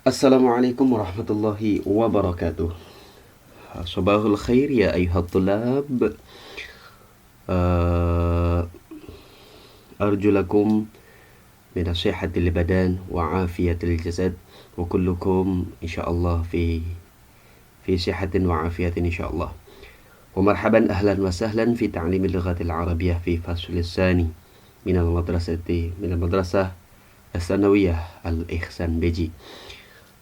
Assalamualaikum warahmatullahi wabarakatuh. Sabahul khair ya ayuhat tulab. Arju lakum min sihhatil badan wa afiyatil jasad wa kullukum insyaallah fi sihhatin wa afiyatin insyaallah. Wa marhaban ahlan wa sahlan fi ta'limil lughatil arabiyyah fi fasl tsani min al-madrasah as-sanawiyah Al-Ihsan Beji.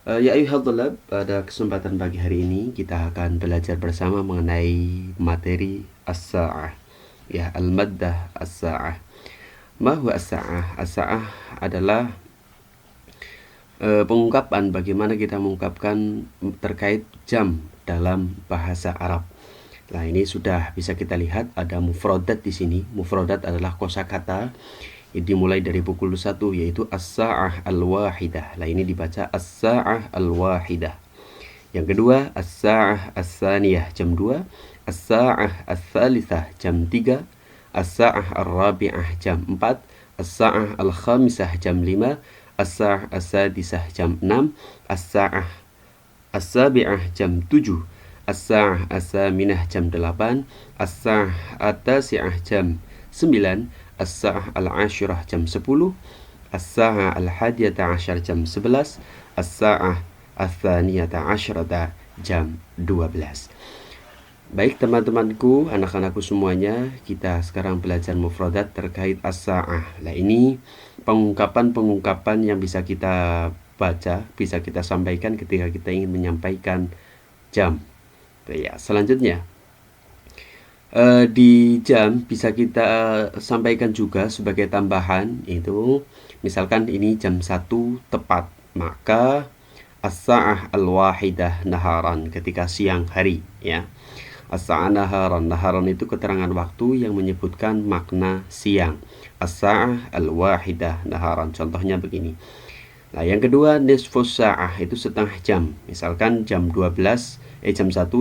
Ya ayuhadulab, pada kesempatan pagi hari ini kita akan belajar bersama mengenai materi as-sa'ah. Ya, al-maddah as-sa'ah. Ma huwa as-sa'ah? As-sa'ah adalah pengungkapan bagaimana kita mengungkapkan terkait jam dalam bahasa Arab. Nah, ini sudah bisa kita lihat ada mufradat di sini. Mufradat adalah kosakata dimulai dari pukul 1 yaitu as-sa'ah al-wahidah. Nah, ini dibaca as-sa'ah al-wahidah. Yang kedua as-sa'ah as-saniyah jam 2, as-sa'ah as-thalithah jam 3, as-sa'ah al-rabi'ah jam 4, as-sa'ah al-khamisah jam 5, as-sa'ah as-sadisah jam 6, as-sa'ah as-sabi'ah jam 7, as-sa'ah as-saminah jam 8, as-sa'ah at-tasi'ah jam 9, as-sa'ah al-ashirah jam 10, as-sa'ah al-hadiyata asyar jam 11, as-sa'ah al-thaniyata asyarata jam 12. Baik teman-temanku, anak-anakku semuanya, kita sekarang belajar mufradat terkait as-sa'ah. Nah, ini pengungkapan-pengungkapan yang bisa kita baca, bisa kita sampaikan ketika kita ingin menyampaikan jam. Ya, selanjutnya di jam bisa kita sampaikan juga sebagai tambahan, itu misalkan ini jam 1 tepat, maka as-sa'ah al-wahidah naharan ketika siang hari, ya. As-sa'ah naharan, naharan itu keterangan waktu yang menyebutkan makna siang. As-sa'ah al-wahidah naharan, contohnya begini. Nah, yang kedua nisfus sa'ah itu setengah jam, misalkan jam 1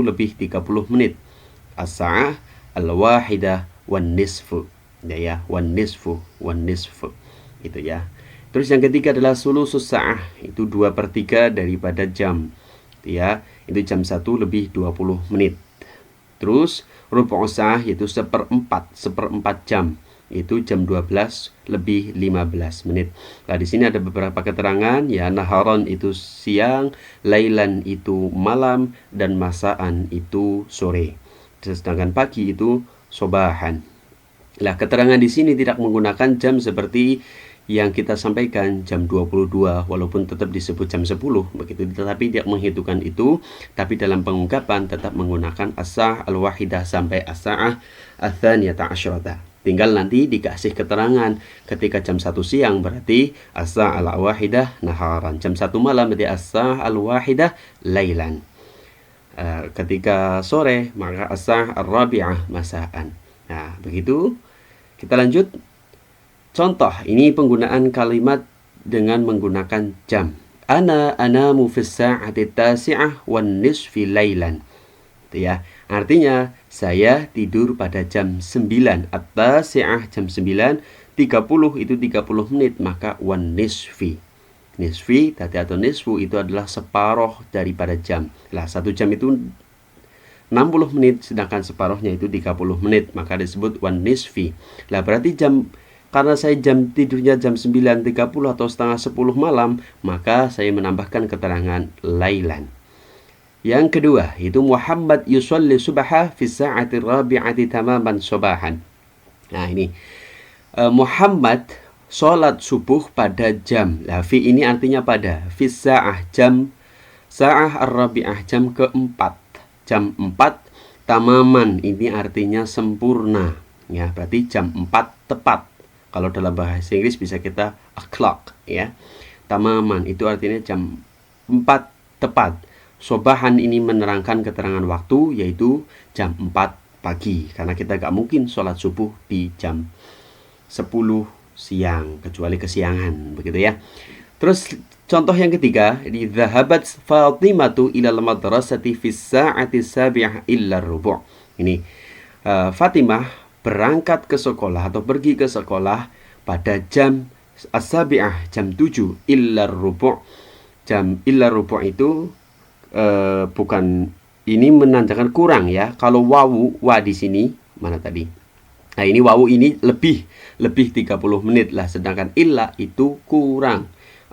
lebih 30 menit. As-sa'ah al-wahidah wan nisfu, ya, wan nisfu itu ya. Terus yang ketiga adalah sulusus sa'ah, itu 2/3 daripada jam, ya, itu jam 1 lebih 20 menit. Terus rubu' sa'ah yaitu seperempat jam, itu jam 12 lebih 15 menit. Nah, di sini ada beberapa keterangan, ya, naharon itu siang, lailan itu malam, dan masaan itu sore. Sedangkan pagi itu sobahan. Nah, keterangan di sini tidak menggunakan jam seperti yang kita sampaikan jam 22 walaupun tetap disebut jam 10 begitu, tetapi tidak menghitungkan itu, tapi dalam pengungkapan tetap menggunakan as-sa'ah al-wahidah sampai as-sa'ah ats-tsaniyata asyarata. Tinggal nanti dikasih keterangan ketika jam 1 siang berarti as-sa'ah al-wahidah naharan, jam 1 malam berarti as-sa'ah al-wahidah lailan. Ketika sore maka as-sa'ah ar-rabi'ah masaan. Nah, begitu. Kita lanjut. Contoh, ini penggunaan kalimat dengan menggunakan jam. Ana anamu fis sa'ati tasi'ah wan nisfi lailan. Itu ya. Artinya saya tidur pada jam 9. At-tasi'ah jam 9, 30 itu 30 menit, maka wan nisfi. Nisfi tadi atau nisfu itu adalah separuh daripada jam. Lah, 1 jam itu 60 menit, sedangkan separuhnya itu 30 menit, maka disebut wan nisfi. Lah, berarti karena saya jam tidurnya jam 9.30 atau setengah 10 malam, maka saya menambahkan keterangan lailan. Yang kedua, itu Muhammad yusalli subha fi sa'ati rabi'ati tamaman subahan. Nah, ini Muhammad sholat subuh pada jam. Nah, fi ini artinya pada. Fi sa'ah jam, sa'ah ar-rabi'ah jam keempat. Jam 4 tamaman ini artinya sempurna. Ya, berarti jam 4 tepat. Kalau dalam bahasa Inggris bisa kita o'clock, ya. Tamaman itu artinya jam 4 tepat. Sobahan ini menerangkan keterangan waktu yaitu jam 4 pagi. Karena kita gak mungkin sholat subuh di jam 10 siang, kecuali kesiangan, begitu ya. Terus contoh yang ketiga, di dhahabat Fatimatu ilal madrasati fis sa'ati sabi'ah illa rubu'. Ini Fatimah berangkat ke sekolah atau pergi ke sekolah pada jam as-sabi'ah jam 7 illa rubu', jam illa rubu' itu bukan, ini menandakan kurang ya. Kalau wawu wa di sini mana tadi? Nah, ini wawu ini lebih 30 menit lah, sedangkan illa itu kurang.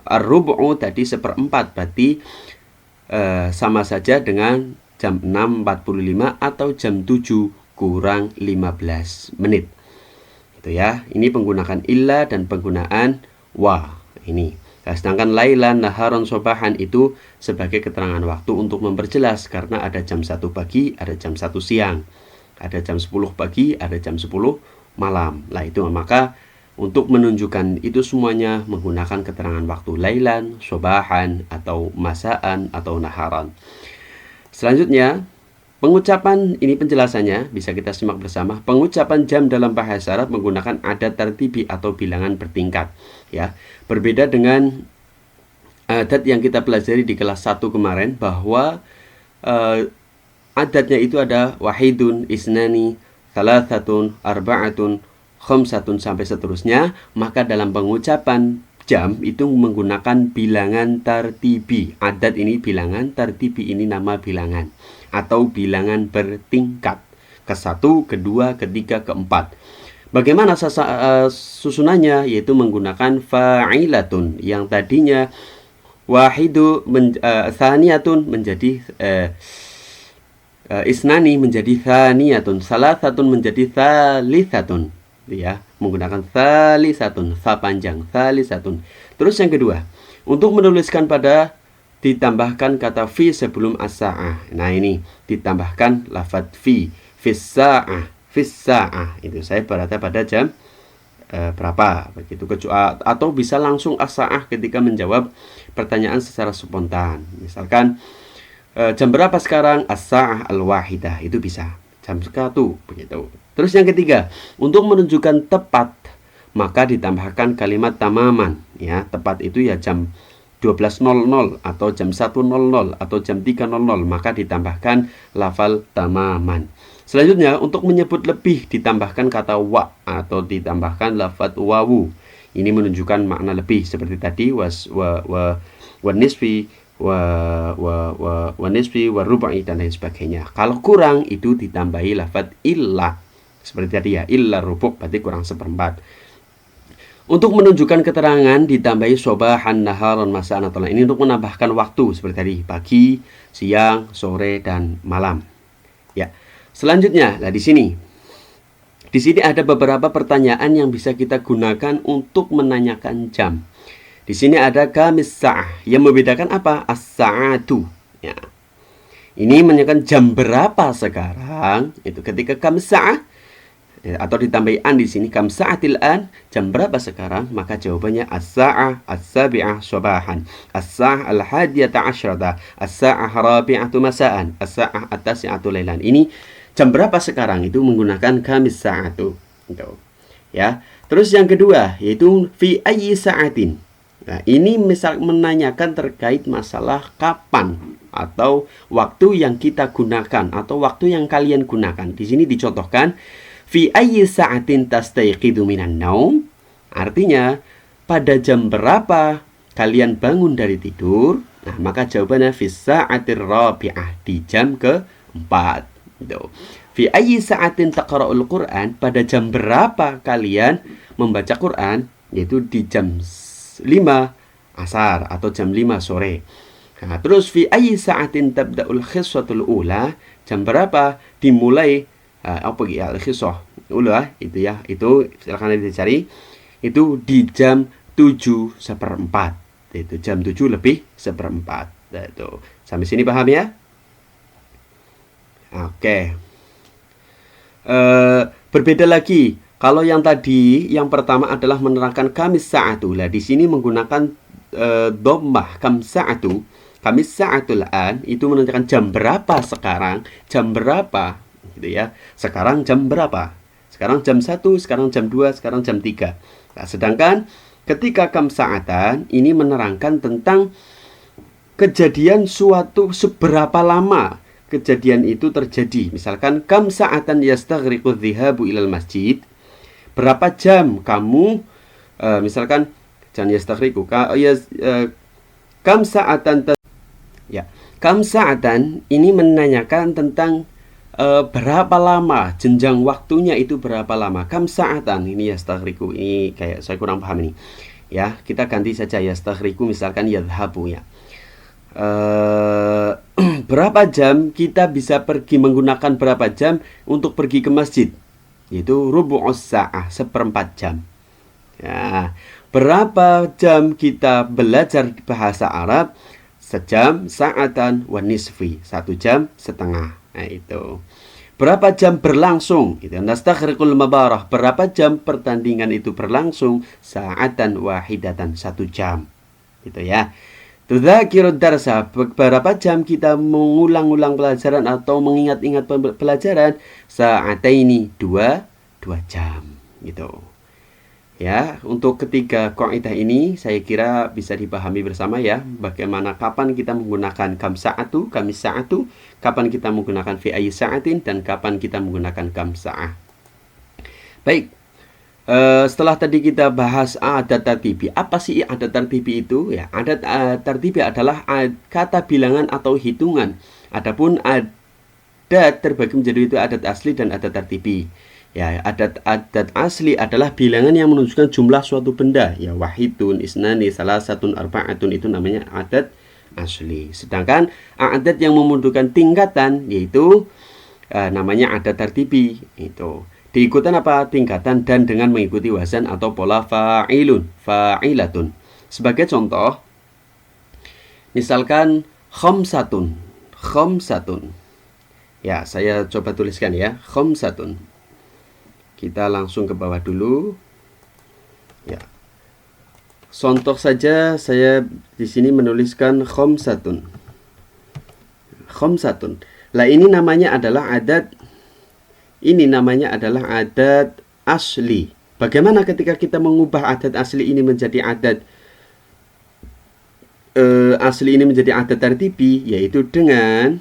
Ar-rubu'u tadi seperempat, berarti sama saja dengan jam 6.45 atau jam 7 kurang 15 menit. Itu ya. Ini penggunaan illa dan penggunaan wa ini. Nah, sedangkan lailan, naharon, sobahan itu sebagai keterangan waktu untuk memperjelas, karena ada jam 1 pagi, ada jam 1 siang, ada jam 10 pagi, ada jam 10 malam. Lah itu, maka untuk menunjukkan itu semuanya menggunakan keterangan waktu lailan, sobahan, atau masaan, atau naharan. Selanjutnya, pengucapan ini penjelasannya bisa kita simak bersama. Pengucapan jam dalam bahasa Arab menggunakan adat tartibi atau bilangan bertingkat. Ya, berbeda dengan adat yang kita pelajari di kelas 1 kemarin, bahwa adatnya itu ada wahidun, isnani, thalathatun, arba'atun, khamsatun sampai seterusnya. Maka dalam pengucapan jam itu menggunakan bilangan tartibi. Adat ini bilangan, tartibi ini nama bilangan atau bilangan bertingkat, ke-1, ke-2, ke-3, ke-4. Bagaimana susunannya? Yaitu menggunakan fa'ilatun, yang tadinya wahidu thaniyatun menjadi isnani menjadi thaniyatun, salasatun menjadi thalithatun, ya, menggunakan thalisatun, fa panjang, thalisatun. Terus yang kedua, untuk menuliskan pada ditambahkan kata fi sebelum as-sa'ah. Nah, ini ditambahkan lafadz fi, fis-sa'ah, fis-sa'ah. Itu saya berada pada jam berapa begitu, atau bisa langsung as-sa'ah ketika menjawab pertanyaan secara spontan. Misalkan jam berapa sekarang? As-sa'ah al-wahidah, itu bisa jam 1 begitu. Terus yang ketiga, untuk menunjukkan tepat maka ditambahkan kalimat tamaman, ya. Tepat itu ya jam 12.00 atau jam 1.00 atau jam 3.00, maka ditambahkan lafal tamaman. Selanjutnya, untuk menyebut lebih ditambahkan kata wa atau ditambahkan lafaz wawu. Ini menunjukkan makna lebih seperti tadi wa nisfi wa nisfi wa rubai dan lain sebagainya. Kalau kurang itu ditambahi lafaz illa. Seperti tadi ya, illa rubu' berarti kurang seperempat. Untuk menunjukkan keterangan ditambahi sobahan, naharon, masaan atau lain. Ini untuk menambahkan waktu seperti tadi, pagi, siang, sore, dan malam. Ya. Selanjutnya, nah di sini ada beberapa pertanyaan yang bisa kita gunakan untuk menanyakan jam. Di sini ada kamis sa'ah, yang membedakan apa? As-sa'atu. Ya. Ini menanyakan jam berapa sekarang. Itu ketika kamis sa'ah, atau ditambahi an di sini, kam sa'atil an, jam berapa sekarang, maka jawabannya as-sa'ah as-sabi'ah sobahan, as-sa'ah al-hadiyata asyrata, as-sa'ah rabi'atu masa'an, as-sa'ah at-tasi'atu lailan. Ini jam berapa sekarang itu menggunakan kamis sa'atu. Ya. Terus yang kedua yaitu fi ayyi sa'atin. Nah, ini misal menanyakan terkait masalah kapan atau waktu yang kita gunakan atau waktu yang kalian gunakan. Di sini dicontohkan fi ayyi sa'atin tastayqidu minan naum. Artinya, pada jam berapa kalian bangun dari tidur? Nah, maka jawabannya fi sa'atir rabi'ah, di jam ke-4. Fi ayyi sa'atin taqra'ul Qur'an, pada jam berapa kalian membaca Quran? Yaitu di jam 5 asar atau jam 5 sore. Nah, terus fi ayyi sa'atin tabda'ul khiswatul ula, jam berapa dimulai apa ya al-khisah ulah, itu ya, itu silakan dicari. Itu di jam 7:04, itu jam 7 lebih seperempat. Nah, itu sampai sini paham ya? Oke. Berbeda lagi kalau yang tadi, yang pertama adalah menerangkan kamis sa'atu. Lah di sini menggunakan dhammah kam sa'atu, kamis sa'atul an, itu menunjukkan jam berapa sekarang, jam berapa gitu ya. Sekarang jam berapa? Sekarang jam 1, sekarang jam 2, sekarang jam 3. Nah, sedangkan ketika kam sa'atan ini menerangkan tentang kejadian suatu, seberapa lama kejadian itu terjadi. Misalkan kam sa'atan yastaghriqu dhihabu ilal masjid. Berapa jam kamu misalkan jangan yastaghriqu Kam sa'atan ya. Kam sa'atan ini menanyakan tentang berapa lama, jenjang waktunya itu berapa lama. Kam sa'atan ini yastaghriku, ini kayak saya kurang paham ini. Ya, kita ganti saja yastaghriku misalkan yadhabu ya. Berapa jam kita bisa pergi, menggunakan berapa jam untuk pergi ke masjid? Yaitu rubu'us sa'ah, seperempat jam. Ya, berapa jam kita belajar bahasa Arab? Sejam, sa'atan, wa nisfi, 1 jam setengah. Nah, itu. Berapa jam berlangsung? Itu nastaghriqul mabarah. Berapa jam pertandingan itu berlangsung? Sa'atan wahidatan, 1 jam. Gitu ya. Tudzakirud darsa. Berapa jam kita mengulang-ulang pelajaran atau mengingat-ingat pelajaran? Sa'ataini, 2 jam. Gitu. Ya, untuk ketiga kaidah ini saya kira bisa dipahami bersama ya, bagaimana kapan kita menggunakan kam sa'atu, kamis sa'atu, kapan kita menggunakan fi ayyi sa'atin, dan kapan kita menggunakan kam sa'ah. Baik, setelah tadi kita bahas adat tartibi. Apa sih adat tartibi itu? Ya, adat tartibi adalah kata bilangan atau hitungan. Adapun adat terbagi menjadi itu adat asli dan adat tartibi. Ya, adat asli adalah bilangan yang menunjukkan jumlah suatu benda. Ya, wahidun, isnani, salasatun, arba'atun, itu namanya adat asli. Sedangkan adat yang membutuhkan tingkatan yaitu namanya adat tartibi. Itu diikutan apa? Tingkatan dan dengan mengikuti wazan atau pola fa'ilun, fa'ilatun. Sebagai contoh, misalkan khamsatun. Ya, saya coba tuliskan ya, khamsatun. Kita langsung ke bawah dulu. Ya. Contoh saja saya di sini menuliskan khamsatun. Lah ini namanya adalah adat asli. Bagaimana ketika kita mengubah adat asli ini menjadi adat tartibi, yaitu dengan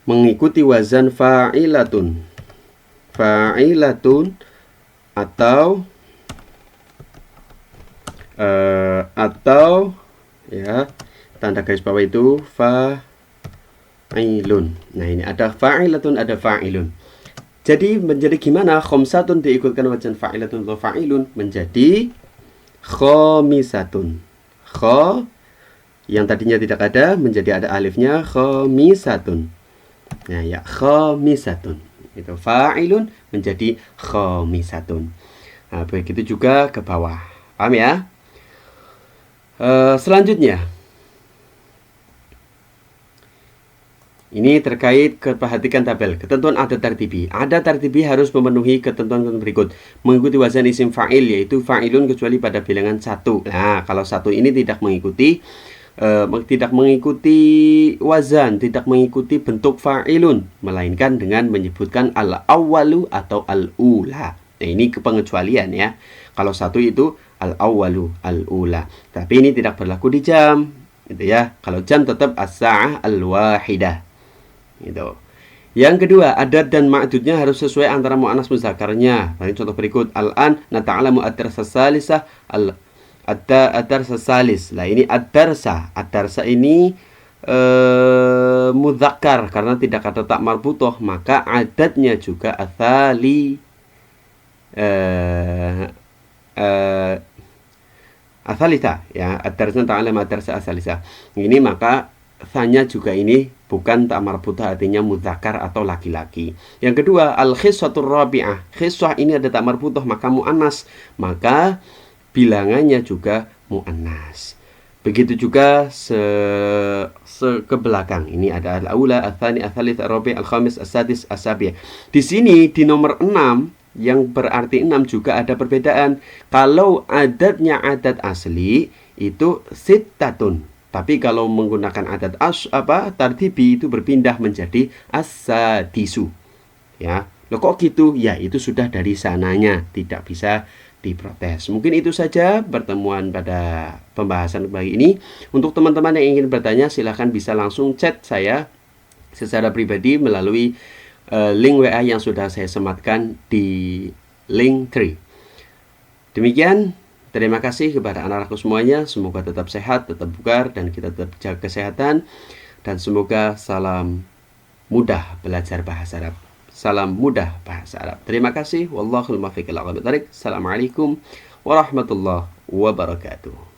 mengikuti wazan fa'ilatun atau ya, tanda garis bawah itu fa'ilun. Nah, ini ada fa'ilatun, ada fa'ilun. Jadi menjadi gimana? Khamsatun diikutkan wazan fa'ilatun atau fa'ilun menjadi khamisatun. Kho yang tadinya tidak ada menjadi ada alifnya, khamisatun. Nah, ya, khamisatun. Itu fa'ilun menjadi khamisatun. Nah, begitu juga ke bawah. Paham ya? Selanjutnya, ini terkait, perhatikan tabel ketentuan adat tartibi. Adat tartibi harus memenuhi ketentuan berikut: mengikuti wazan isim fa'il, yaitu fa'ilun, kecuali pada bilangan 1. Nah, kalau 1 ini tidak mengikuti wazan, tidak mengikuti bentuk fa'ilun, melainkan dengan menyebutkan al-awwalu atau al-ula. Nah, ini kepengecualian ya. Kalau 1 itu al-awwalu, al-ula. Tapi ini tidak berlaku di jam, gitu ya. Kalau jam tetap as-sa'ah al-wahidah. Gitu. Yang kedua, adat dan ma'dudnya harus sesuai antara mu'annas mudzakarnya. Contoh berikut: al-an nata'alamu ad-darsa salisah, ad-darsa salis. Lah ini ad-darsa ini mudzakkar karena tidak ada tak marbutoh, maka adatnya juga asalisa ya, ad-darsa ta'alam ad-darsa asalisa. Ini maka tanya juga ini bukan tak marbutoh, artinya mudzakkar atau laki-laki. Yang kedua, al-khiswatur rabi'ah. Khiswah ini ada tak marbutoh maka mu'annas, maka bilangannya juga mu'annas. Begitu juga ke belakang. Ini ada al-aula, al-thani, al-thalith, al-rabi', al-khamis, al-sadis, al-sabi'. Di sini di nomor 6 yang berarti 6 juga ada perbedaan. Kalau adatnya adat asli itu sittatun. Tapi kalau menggunakan adat tartibi itu berpindah menjadi as-sadisu. Ya. Loh kok gitu? Ya, itu sudah dari sananya, tidak bisa diprotes. Mungkin itu saja pertemuan pada pembahasan kali ini. Untuk teman-teman yang ingin bertanya, silahkan bisa langsung chat saya secara pribadi melalui link WA yang sudah saya sematkan di Linktree. Demikian, terima kasih kepada anak-anakku semuanya. Semoga tetap sehat, tetap bugar, dan kita tetap jaga kesehatan. Dan semoga salam mudah belajar bahasa Arab. Salam mudah bahasa Arab. Terima kasih. Wallahul muwaffiq ila aqwamit thoriq. Assalamualaikum warahmatullahi wabarakatuh.